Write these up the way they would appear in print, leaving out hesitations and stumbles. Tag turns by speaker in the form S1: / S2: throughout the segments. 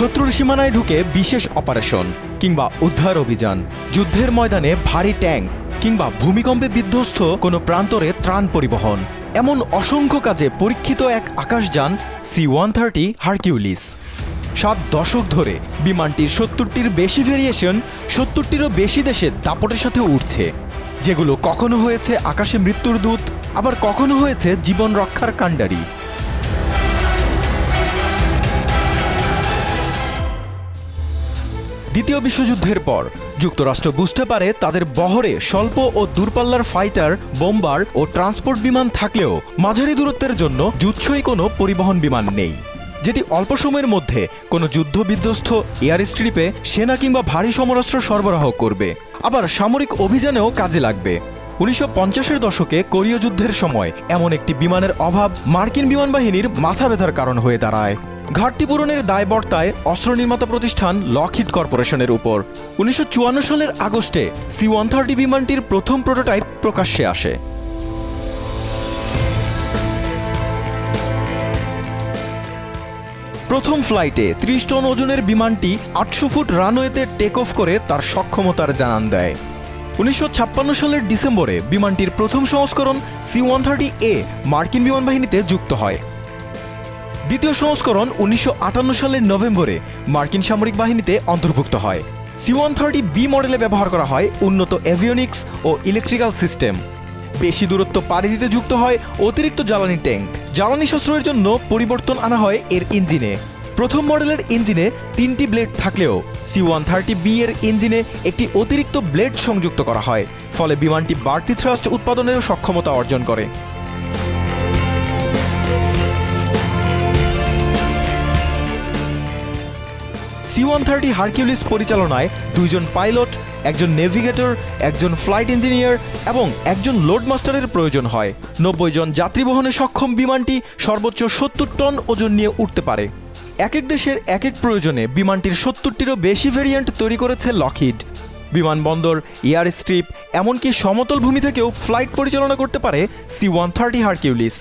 S1: শত্রুর সীমানায় ঢুকে বিশেষ অপারেশন কিংবা উদ্ধার অভিযান, যুদ্ধের ময়দানে ভারী ট্যাঙ্ক কিংবা ভূমিকম্পে বিধ্বস্ত কোনো প্রান্তরে ত্রাণ পরিবহন, এমন অসংখ্য কাজে পরীক্ষিত এক আকাশযান C-130 হারকিউলিস। 7 দশক ধরে বিমানটির 70টির বেশি ভেরিয়েশন 70টিরও বেশি দেশে দাপটের সাথে উঠছে, যেগুলো কখনো হয়েছে আকাশে মৃত্যুর দূত, আবার কখনো হয়েছে জীবন রক্ষার কাণ্ডারি। দ্বিতীয় বিশ্বযুদ্ধের পর যুক্তরাষ্ট্র বুঝতে পারে তাদের বহরে স্বল্প ও দূরপাল্লার ফাইটার, বোম্বার ও ট্রান্সপোর্ট বিমান থাকলেও মাঝারি দূরত্বের জন্য যুদ্ধই কোনো পরিবহন বিমান নেই, যেটি অল্প সময়ের মধ্যে কোনো যুদ্ধ বিধ্বস্ত এয়ার স্ট্রিপে সেনা কিংবা ভারী সমরাস্ত্র সরবরাহ করবে, আবার সামরিক অভিযানেও কাজে লাগবে। 1950-এর দশকে কোরীয় যুদ্ধের সময় এমন একটি বিমানের অভাব মার্কিন বিমান বাহিনীর মাথা ব্যথার কারণ হয়ে দাঁড়ায়। ঘাটতি পূরণের দায় বর্তায় অস্ত্র নির্মাতা প্রতিষ্ঠান লকহিড কর্পোরেশনের উপর। 1954 সালের আগস্টে C-130 বিমানটির প্রথম প্রোটোটাইপ প্রকাশ্যে আসে। প্রথম ফ্লাইটে 30 টন ওজনের বিমানটি 800 ফুট রানওয়েতে টেক অফ করে তার সক্ষমতার জানান দেয়। 1956 সালের ডিসেম্বরে বিমানটির প্রথম সংস্করণ C-130A মার্কিন বিমান বাহিনীতে যুক্ত হয়। দ্বিতীয় সংস্করণ 1958 সালের নভেম্বরে মার্কিন সামরিক বাহিনীতে অন্তর্ভুক্ত হয়। C-130B মডেলে ব্যবহার করা হয় উন্নত এভিওনিক্স ও ইলেকট্রিক্যাল সিস্টেম। বেশি দূরত্ব পাড়ি দিতে যুক্ত হয় অতিরিক্ত জ্বালানি ট্যাঙ্ক। জ্বালানি সাশ্রয়ের জন্য পরিবর্তন আনা হয় এর ইঞ্জিনে। প্রথম মডেলের ইঞ্জিনে 3টি ব্লেড থাকলেও C-130B এর ইঞ্জিনে একটি অতিরিক্ত ব্লেড সংযুক্ত করা হয়, ফলে বিমানটি বাড়তি থ্রাস্ট উৎপাদনেরও সক্ষমতা অর্জন করে। C-130 হারকিউলিস পরিচালনায় 2 জন পাইলট, একজন নেভিগেটর, একজন ফ্লাইট ইঞ্জিনিয়ার এবং একজন লোড মাস্টারের প্রয়োজন হয়। 90 জন যাত্রী বহনে সক্ষম বিমানটি সর্বোচ্চ 70 টন ওজন নিয়ে উঠতে পারে। এক এক দেশের এক এক প্রয়োজনে বিমানটির 70টিরও বেশি ভেরিয়েন্ট তৈরি করেছে লকহিড। বিমানবন্দর, এয়ার স্ট্রিপ, এমনকি সমতল ভূমি থেকেও ফ্লাইট পরিচালনা করতে পারে C-130 হারকিউলিস।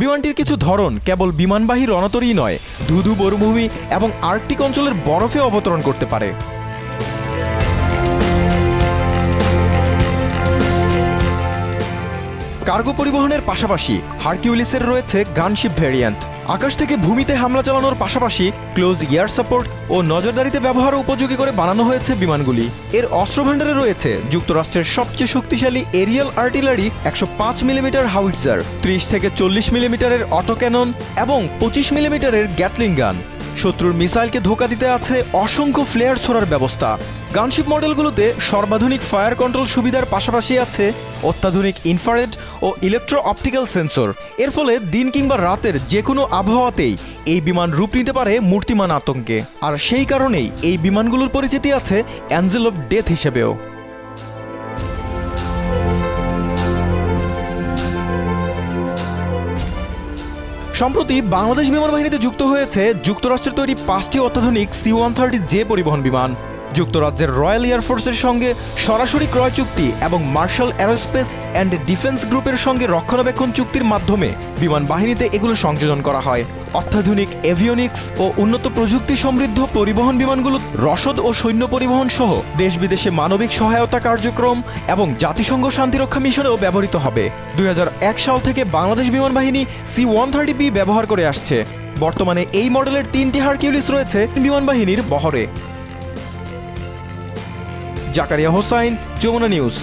S1: বিমানটির কিছু ধরন কেবল বিমানবাহী রণতরী নয়, ধুধু মরুভূমি এবং আর্কটিক অঞ্চলের বরফে অবতরণ করতে পারে। কার্গো পরিবহনের পাশাপাশি হারকিউলিসের রয়েছে গানশিপ ভ্যারিয়েন্ট। আকাশ থেকে ভূমিতে হামলা চালানোর পাশাপাশি ক্লোজ এয়ার সাপোর্ট ও নজরদারিতে ব্যবহার উপযোগী করে বানানো হয়েছে বিমানগুলি। এর অস্ত্রভাণ্ডারে রয়েছে যুক্তরাষ্ট্রের সবচেয়ে শক্তিশালী এরিয়াল আর্টিলারি 105 মিলিমিটার হাউইটজার, 30 থেকে 40 মিলিমিটারের অটো ক্যানন এবং 25 মিলিমিটারের গ্যাটলিং গান। শত্রুর মিসাইলকে ধোঁকা দিতে আছে অসংখ্য ফ্লেয়ার ছোড়ার ব্যবস্থা। গানশিপ মডেলগুলোতে সর্বাধুনিক ফায়ার কন্ট্রোল সুবিধার পাশাপাশি আছে অত্যাধুনিক ইনফ্রারেড ও ইলেকট্রো অপটিক্যাল সেন্সর। এর ফলে দিন কিংবা রাতের যে কোনো আবহাওয়াতেই এই বিমান রূপ নিতে পারে মূর্তিমান আতঙ্কে। আর সেই কারণেই এই বিমানগুলোর পরিচিতি আছে অ্যাঞ্জেল অফ ডেথ হিসেবেও। সম্প্রতি বাংলাদেশ বিমান বাহিনীতে যুক্ত হয়েছে যুক্তরাষ্ট্রের তৈরি 5টি অত্যাধুনিক C-130J পরিবহন বিমান। যুক্তরাজ্যের রয়্যাল এয়ারফোর্সের সঙ্গে সরাসরি ক্রয় চুক্তি এবং মার্শাল অ্যারোস্পেস অ্যান্ড ডিফেন্স গ্রুপের সঙ্গে রক্ষণাবেক্ষণ চুক্তির মাধ্যমে বিমান বাহিনীতে এগুলো সংযোজন করা হয়। অত্যাধুনিক এভিওনিক্স ও উন্নত প্রযুক্তি সমৃদ্ধ পরিবহন বিমানগুলো রসদ ও সৈন্য পরিবহন সহ দেশ বিদেশে মানবিক সহায়তা কার্যক্রম এবং জাতিসংঘ শান্তিরক্ষা মিশনেও ব্যবহৃত হবে। 2001 সাল থেকে বাংলাদেশ বিমান বাহিনী C-130B ব্যবহার করে আসছে। বর্তমানে এই মডেলের 3টি হারকিউলিস রয়েছে বিমান বাহিনীর বহরে। জাকারিয়া হোসাইন, যমুনা নিউজ।